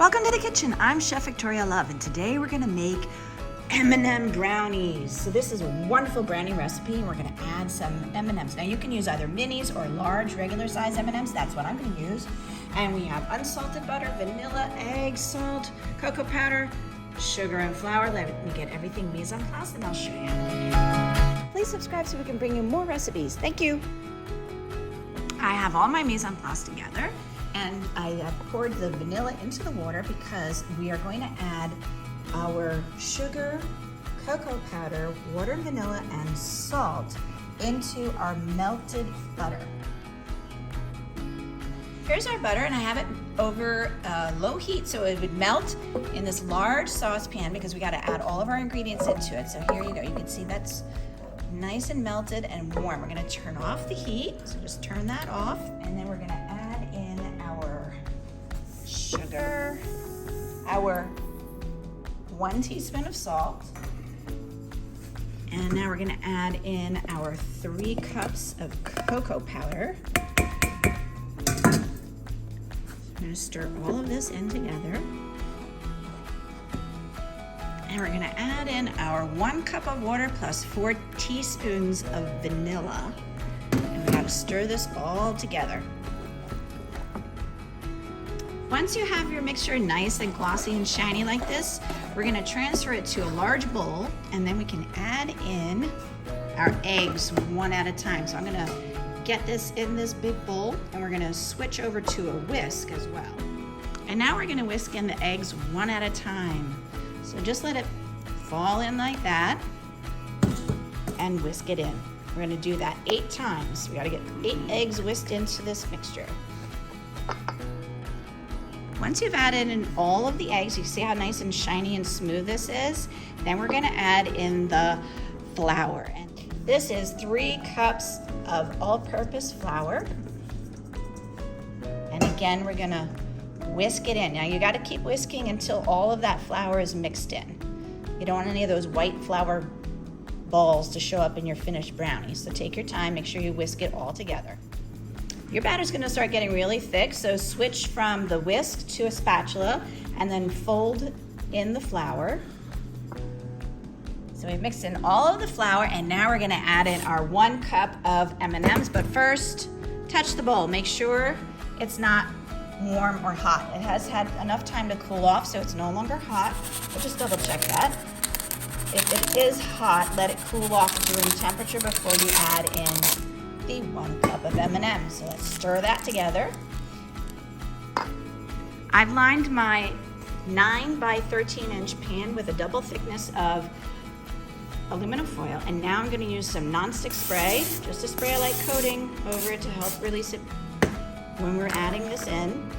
Welcome to the kitchen. I'm Chef Victoria Love, and today we're gonna make M&M brownies. So this is a wonderful brownie recipe, and we're gonna add some M&Ms. Now you can use either minis or large regular size M&Ms. That's what I'm gonna use. And we have unsalted butter, vanilla, egg, salt, cocoa powder, sugar, and flour. Let me get everything mise en place, and I'll show you. Please subscribe so we can bring you more recipes. Thank you. I have all my mise en place together, and I have poured the vanilla into the water because we are going to add our sugar, cocoa powder, water, vanilla, and salt into our melted butter. Here's our butter, and I have it over low heat so it would melt in this large saucepan because we got to add all of our ingredients into it. So here you go. You can see that's nice and melted and warm. We're going to turn off the heat, so just turn that off, and then we're going to add in our sugar, our 1 teaspoon of salt, and now we're going to add in our 3 cups of cocoa powder. I'm going to stir all of this in together. And we're going to add in our 1 cup of water plus 4 teaspoons of vanilla. And we got to stir this all together. Once you have your mixture nice and glossy and shiny like this, we're going to transfer it to a large bowl, and then we can add in our eggs one at a time. So I'm going to get this in this big bowl, and we're going to switch over to a whisk as well. And now we're going to whisk in the eggs one at a time. So just let it fall in like that and whisk it in. We're going to do that 8 times. We got to get 8 eggs whisked into this mixture. Once you've added in all of the eggs, you see how nice and shiny and smooth this is? Then we're going to add in the flour. And this is 3 cups of all-purpose flour. And again, we're going to whisk it in. Now you got to keep whisking until all of that flour is mixed in. You don't want any of those white flour balls to show up in your finished brownie. So take your time, make sure you whisk it all together. Your batter's going to start getting really thick, so switch from the whisk to a spatula and then fold in the flour. So we've mixed in all of the flour, and now we're going to add in our 1 cup of M&Ms. But first, touch the bowl. Make sure it's not warm or hot. It has had enough time to cool off, so it's no longer hot. But just double check that. If it is hot, let it cool off to room temperature before you add in the 1 cup of M&Ms. So let's stir that together. I've lined my 9 by 13 inch pan with a double thickness of aluminum foil, and now I'm going to use some nonstick spray, just to spray a light coating over it to help release it when we're adding this in.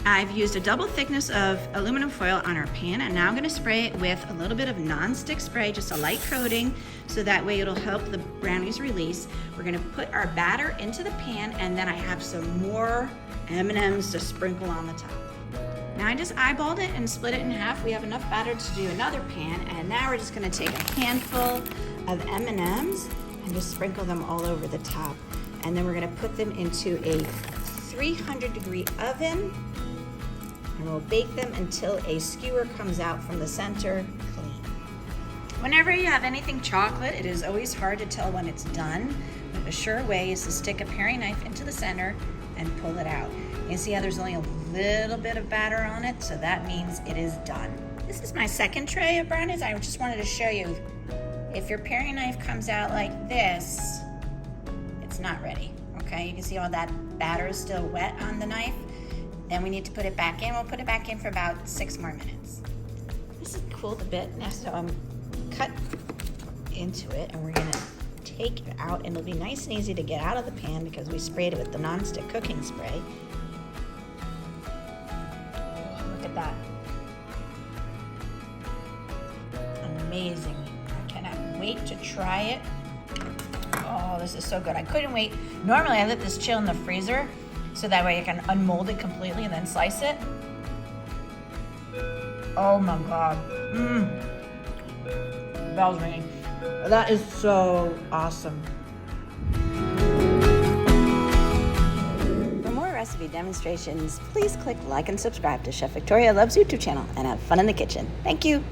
I've used a double thickness of aluminum foil on our pan, and now I'm going to spray it with a little bit of nonstick spray, just a light coating, so that way it'll help the brownies release. We're going to put our batter into the pan, and then I have some more M&Ms to sprinkle on the top. Now I just eyeballed it and split it in half. We have enough batter to do another pan, and now we're just going to take a handful of M&Ms and just sprinkle them all over the top. And then we're going to put them into a 300-degree oven, and we'll bake them until a skewer comes out from the center clean. Whenever you have anything chocolate, it is always hard to tell when it's done, but a sure way is to stick a paring knife into the center and pull it out. You can see how there's only a little bit of batter on it, so that means it is done. This is my second tray of brownies. I just wanted to show you, if your paring knife comes out like this, it's not ready, okay? You can see all that batter is still wet on the knife. Then we need to put it back in. We'll put it back in for about 6 more minutes. This is cooled a bit now, so I'm cut into it, and we're gonna take it out, and it'll be nice and easy to get out of the pan because we sprayed it with the nonstick cooking spray. Look at that. Amazing. I cannot wait to try it. Oh, this is so good. I couldn't wait. Normally I let this chill in the freezer so that way I can unmold it completely and then slice it. Oh my God. Bell's ringing. That is so awesome. recipe demonstrations, please click like and subscribe to Chef Victoria Loves YouTube channel and have fun in the kitchen. Thank you.